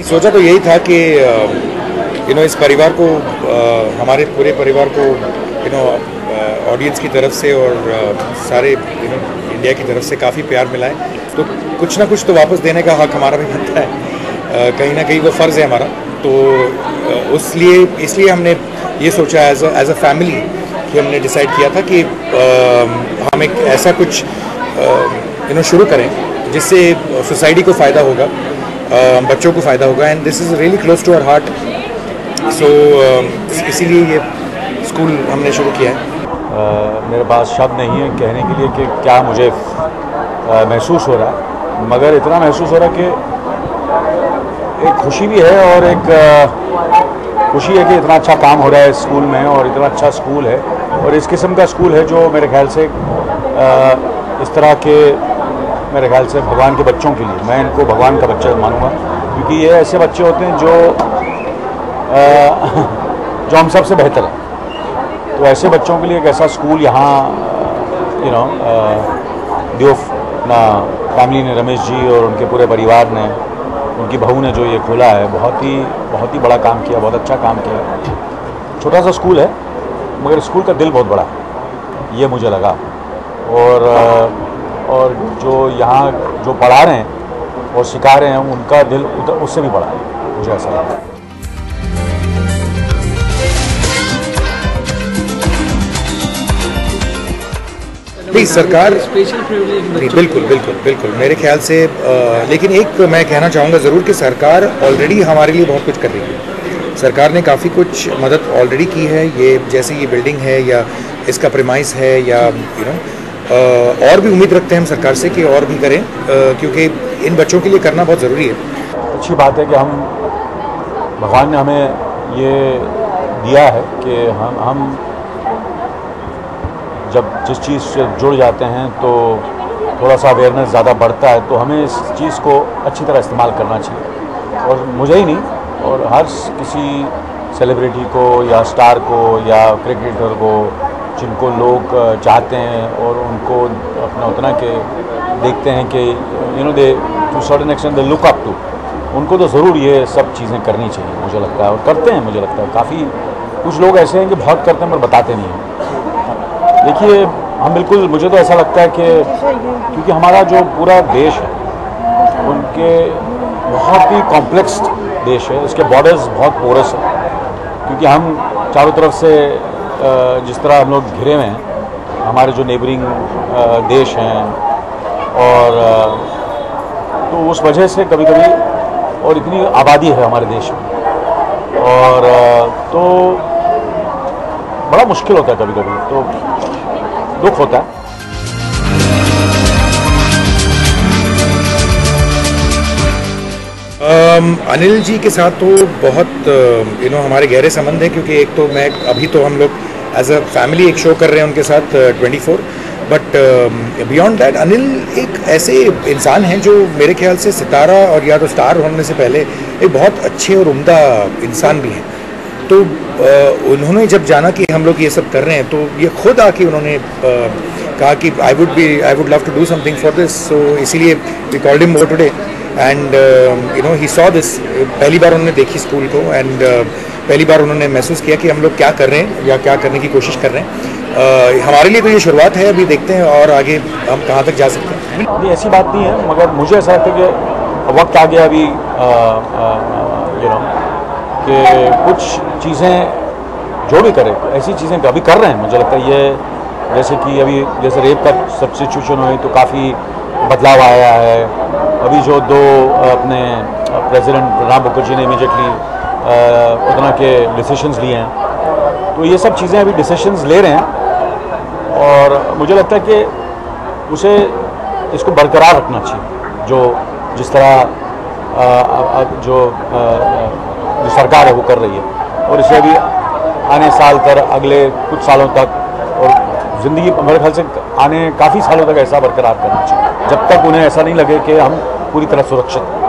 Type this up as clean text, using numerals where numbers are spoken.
सोचा तो यही था कि इस परिवार को हमारे पूरे परिवार को ऑडियंस की तरफ से और सारे इंडिया की तरफ से काफ़ी प्यार मिला है, तो कुछ ना कुछ तो वापस देने का हक हमारा भी बनता है, कहीं ना कहीं वो फ़र्ज़ है हमारा। तो इसलिए हमने ये सोचा एज अ फैमिली कि हमने डिसाइड किया था कि हम एक ऐसा कुछ शुरू करें जिससे सोसाइटी को फ़ायदा होगा, बच्चों को फ़ायदा होगा, and this is really close to our heart. So इसीलिए ये स्कूल हमने शुरू किया है। मेरे पास शब्द नहीं है कहने के लिए कि क्या मुझे महसूस हो रहा है, मगर इतना महसूस हो रहा है कि एक खुशी भी है और एक खुशी है कि इतना अच्छा काम हो रहा है स्कूल में, और इतना अच्छा स्कूल है और इस किस्म का स्कूल है जो मेरे ख्याल से इस तरह के मेरे ख्याल से भगवान के बच्चों के लिए, मैं इनको भगवान का बच्चा मानूंगा, क्योंकि ये ऐसे बच्चे होते हैं जो हम सबसे बेहतर हैं। तो ऐसे बच्चों के लिए एक ऐसा स्कूल यहाँ दियोफ ना फैमिली ने, रमेश जी और उनके पूरे परिवार ने, उनकी बहू ने जो ये खोला है, बहुत ही बड़ा काम किया, बहुत अच्छा काम किया। छोटा सा स्कूल है मगर स्कूल का दिल बहुत बड़ा है, ये मुझे लगा। और जो यहाँ जो पढ़ा रहे हैं और सिखा रहे हैं उनका दिल उससे भी बड़ा है, मुझे ऐसा लगा। नहीं, सरकार बिल्कुल मेरे ख्याल से लेकिन एक मैं कहना चाहूँगा ज़रूर कि सरकार ऑलरेडी हमारे लिए बहुत कुछ कर रही है। सरकार ने काफ़ी कुछ मदद ऑलरेडी की है, ये जैसे ये बिल्डिंग है या इसका प्रीमाइस है या और भी उम्मीद रखते हैं हम सरकार से कि और भी करें, क्योंकि इन बच्चों के लिए करना बहुत ज़रूरी है। अच्छी बात है कि भगवान ने हमें ये दिया है कि हम जब जिस चीज़ से जुड़ जाते हैं तो थोड़ा सा अवेयरनेस ज़्यादा बढ़ता है, तो हमें इस चीज़ को अच्छी तरह इस्तेमाल करना चाहिए। और मुझे ही नहीं, और हर किसी सेलिब्रिटी को या स्टार को या क्रिकेटर को जिनको लोग चाहते हैं और उनको अपना उतना के देखते हैं कि they to certain extent they look up to, उनको तो ज़रूर ये सब चीज़ें करनी चाहिए, मुझे लगता है, और करते हैं। मुझे लगता है काफ़ी कुछ लोग ऐसे हैं कि बहुत करते हैं पर बताते नहीं हैं। देखिए, हम बिल्कुल, मुझे तो ऐसा लगता है कि क्योंकि हमारा जो पूरा देश है उनके बहुत ही कॉम्प्लेक्स देश है, इसके बॉर्डर्स बहुत पोरस है, क्योंकि हम चारों तरफ से जिस तरह हम लोग घिरे हुए हैं, हमारे जो नेबरिंग देश हैं, और तो उस वजह से कभी कभी, और इतनी आबादी है हमारे देश में, और तो बड़ा मुश्किल होता है कभी कभी, तो दुख होता है। अनिल जी के साथ तो बहुत हमारे गहरे संबंध हैं, क्योंकि एक तो मैं अभी तो हम लोग एज अ फैमिली एक शो कर रहे हैं उनके साथ 24, बट बियॉन्ड दैट अनिल एक ऐसे इंसान हैं जो मेरे ख्याल से सितारा और या तो स्टार होने से पहले एक बहुत अच्छे और उम्दा इंसान भी हैं। तो उन्होंने जब जाना कि हम लोग ये सब कर रहे हैं, तो ये खुद आके उन्होंने कहा कि I would love to do something for this, so इसीलिए we called him more today, and he saw this. पहली बार उन्होंने देखी स्कूल को, एंड पहली बार उन्होंने महसूस किया कि हम लोग क्या कर रहे हैं या क्या करने की कोशिश कर रहे हैं। हमारे लिए तो ये शुरुआत है, अभी देखते हैं और आगे हम कहाँ तक जा सकते हैं। नहीं, ऐसी बात नहीं है, मगर मुझे ऐसा लगता है कि वक्त आ गया अभी कि कुछ चीज़ें जो भी करें, ऐसी चीज़ें अभी कर रहे हैं। मुझे लगता है ये जैसे कि अभी जैसे रेप का सब सिचुएशन हुई तो काफ़ी बदलाव आया है। अभी जो दो अपने प्रेसिडेंट प्रणब मुखर्जी ने इमीडिएटली उतना के डिसीशंस लिए हैं, तो ये सब चीज़ें अभी डिसीशंस ले रहे हैं, और मुझे लगता है कि उसे इसको बरकरार रखना चाहिए, जो जिस तरह जो सरकार है वो कर रही है, और इसे अभी आने साल तक, अगले कुछ सालों तक, और ज़िंदगी मेरे ख्याल से आने काफ़ी सालों तक ऐसा बरकरार करना चाहिए, जब तक उन्हें ऐसा नहीं लगे कि हम पूरी तरह सुरक्षित हैं।